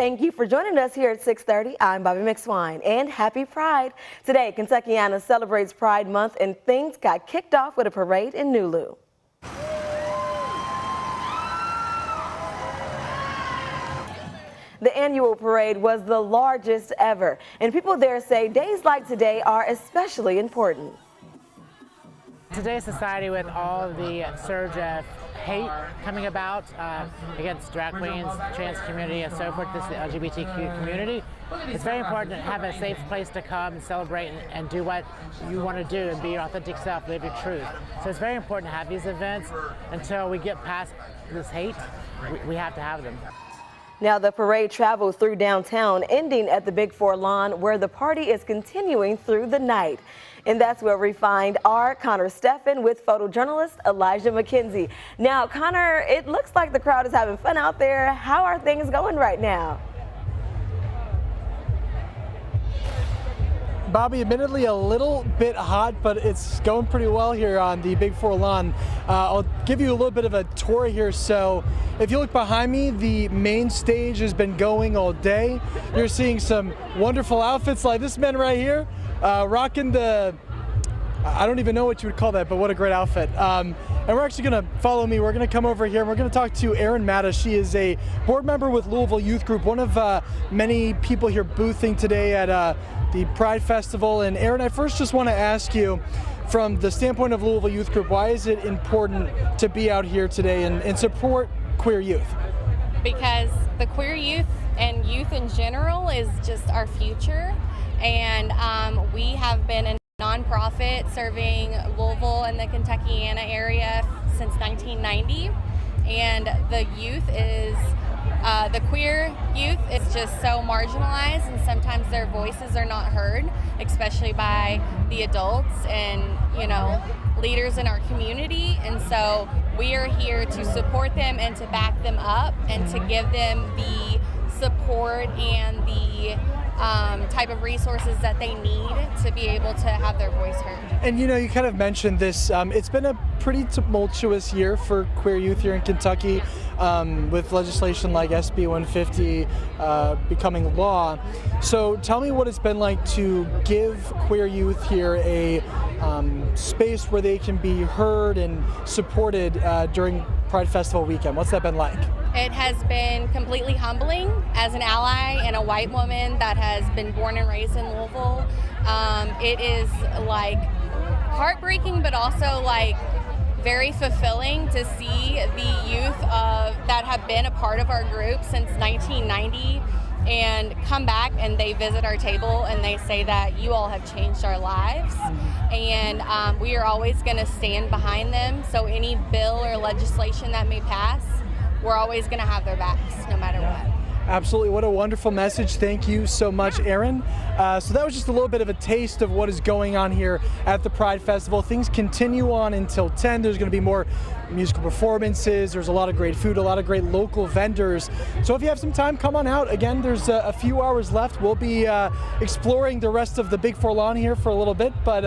Thank you for joining us here at 6:30. I'm Bobby McSwine, and happy Pride. Today, Kentuckiana celebrates Pride Month, and things got kicked off with a parade in Nulu. The annual parade was the largest ever, and people there say days like today are especially important. Today's society, with all the surge of hate coming about against drag queens, trans community, and so forth, this LGBTQ community, it's very important to have a safe place to come and celebrate and do what you want to do and be your authentic self, live your truth. So it's very important to have these events. Until we get past this hate, we have to have them. Now, the parade traveled through downtown, ending at the Big Four lawn, where the party is continuing through the night. And that's where we find our Connor Steffen with photojournalist Elijah McKenzie. Now, Connor, it looks like the crowd is having fun out there. How are things going right now? Bobby, admittedly a little bit hot, but it's going pretty well here on the Big Four lawn. I'll give you a little bit of a tour here. So if you look behind me, the main stage has been going all day. You're seeing some wonderful outfits like this man right here, rocking the, I don't even know what you would call that, but what a great outfit. And we're actually going to follow me. We're going to come over here and we're going to talk to Erin Matta. She is a board member with Louisville Youth Group, one of many people here boothing today at the Pride Festival. And Erin, I first just want to ask you, from the standpoint of Louisville Youth Group, why is it important to be out here today and support queer youth? Because the queer youth and youth in general is just our future. And we have been a nonprofit serving Louisville and the Kentuckiana area since 1990. And the youth is the queer youth is just so marginalized, and sometimes their voices are not heard, especially by the adults and, you know, leaders in our community. And so we are here to support them and to back them up and to give them the support and the type of resources that they need to be able to have their voice heard. And you know, you kind of mentioned this, it's been a pretty tumultuous year for queer youth here in Kentucky, with legislation like SB 150 becoming law. So tell me what it's been like to give queer youth here a space where they can be heard and supported during Pride Festival weekend. What's that been like? It has been completely humbling as an ally and a white woman that has been born and raised in Louisville. It is like heartbreaking, but also like very fulfilling to see the youth that have been a part of our group since 1990 and come back and they visit our table and they say that you all have changed our lives. And we are always going to stand behind them. So any bill or legislation that may pass, we're always going to have their backs no matter what. Absolutely. What a wonderful message. Thank you so much, Erin. So that was just a little bit of a taste of what is going on here at the Pride Festival. Things continue on until 10. There's going to be more musical performances. There's a lot of great food, a lot of great local vendors. So if you have some time, come on out. Again, there's a few hours left. We'll be exploring the rest of the Big Four lawn here for a little bit, but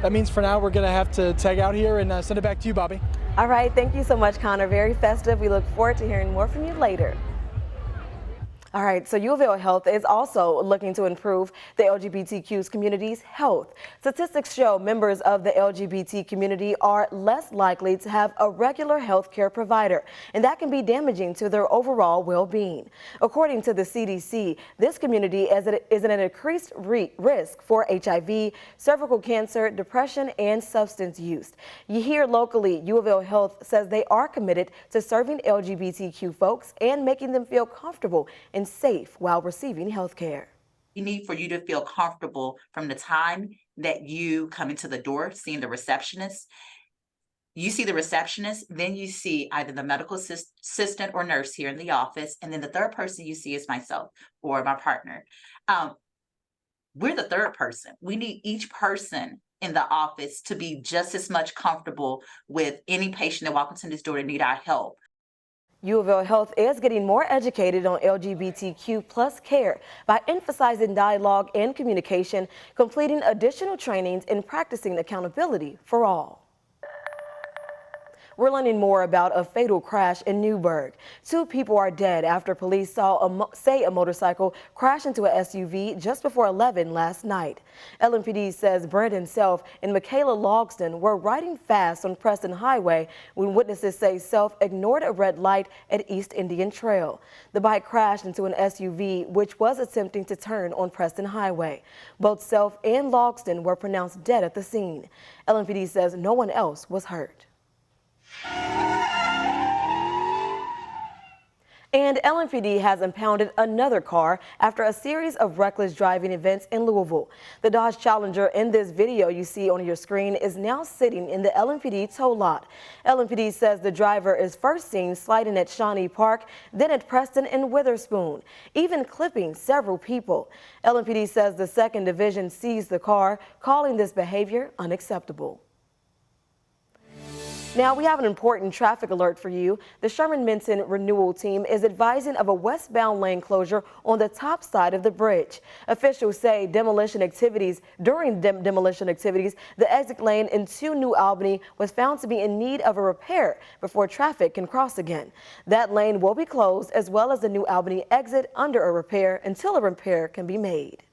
that means for now we're going to have to tag out here and send it back to you, Bobby. All right. Thank you so much, Connor. Very festive. We look forward to hearing more from you later. All right, so WHAS11 Health is also looking to improve the LGBTQ community's health. Statistics show members of the LGBT community are less likely to have a regular health care provider, and that can be damaging to their overall well-being. According to the CDC, this community is at an increased risk for HIV, cervical cancer, depression, and substance use. You hear locally, WHAS11 Health says they are committed to serving LGBTQ folks and making them feel comfortable and safe while receiving health care. We need for you to feel comfortable from the time that you come into the door, seeing the receptionist. You see the receptionist, then you see either the medical assistant or nurse here in the office, and then the third person you see is myself or my partner. We're the third person. We need each person in the office to be just as much comfortable with any patient that walks into this door to need our help. WHAS11 Health is getting more educated on LGBTQ plus care by emphasizing dialogue and communication, completing additional trainings, and practicing accountability for all. We're learning more about a fatal crash in Newburgh. 2 people are dead after police saw a motorcycle crash into a SUV just before 11 last night. LMPD says Brandon Self and Michaela Logston were riding fast on Preston Highway when witnesses say Self ignored a red light at East Indian Trail. The bike crashed into an SUV which was attempting to turn on Preston Highway. Both Self and Logston were pronounced dead at the scene. LMPD says no one else was hurt. And LMPD has impounded another car after a series of reckless driving events in Louisville. The Dodge Challenger in this video you see on your screen is now sitting in the LMPD tow lot. LMPD says the driver is first seen sliding at Shawnee Park, then at Preston and Witherspoon, even clipping several people. LMPD says the 2nd Division seized the car, calling this behavior unacceptable. Now we have an important traffic alert for you. The Sherman-Minton Renewal Team is advising of a westbound lane closure on the top side of the bridge. Officials say during demolition activities, the exit lane into New Albany was found to be in need of a repair before traffic can cross again. That lane will be closed as well as the New Albany exit under a repair until a repair can be made.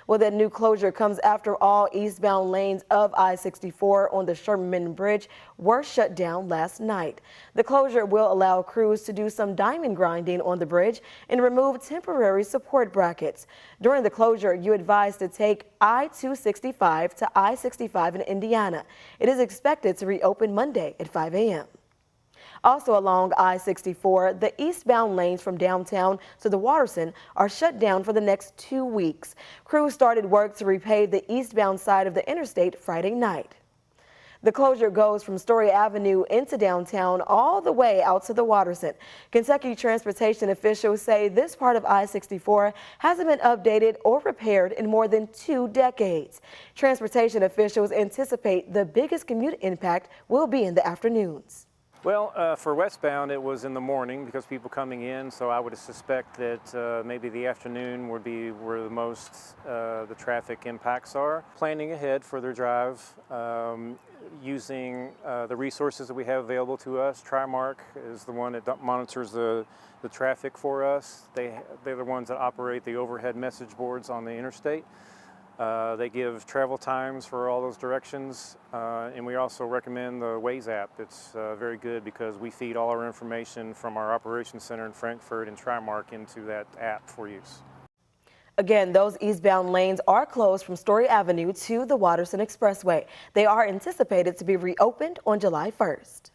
Well, that new closure comes after all eastbound lanes of I-64 on the Sherman-Minton Bridge were shut down last night. The closure will allow crews to do some diamond grinding on the bridge and remove temporary support brackets. During the closure, you're advised to take I-265 to I-65 in Indiana. It is expected to reopen Monday at 5 a.m. Also along I-64, the eastbound lanes from downtown to the Watterson are shut down for the next 2 weeks. Crews started work to repave the eastbound side of the interstate Friday night. The closure goes from Story Avenue into downtown all the way out to the Watterson. Kentucky transportation officials say this part of I-64 hasn't been updated or repaired in more than 2 decades. Transportation officials anticipate the biggest commute impact will be in the afternoons. Well, for westbound, it was in the morning because people coming in, so I would suspect that maybe the afternoon would be where the most the traffic impacts are. Planning ahead for their drive, using the resources that we have available to us. Trimark is the one that monitors the traffic for us. They're the ones that operate the overhead message boards on the interstate. They give travel times for all those directions, and we also recommend the WHAS app. It's very good because we feed all our information from our operations center in Frankfurt and Trimark into that app for use. Again, those eastbound lanes are closed from Story Avenue to the Watterson Expressway. They are anticipated to be reopened on July 1st.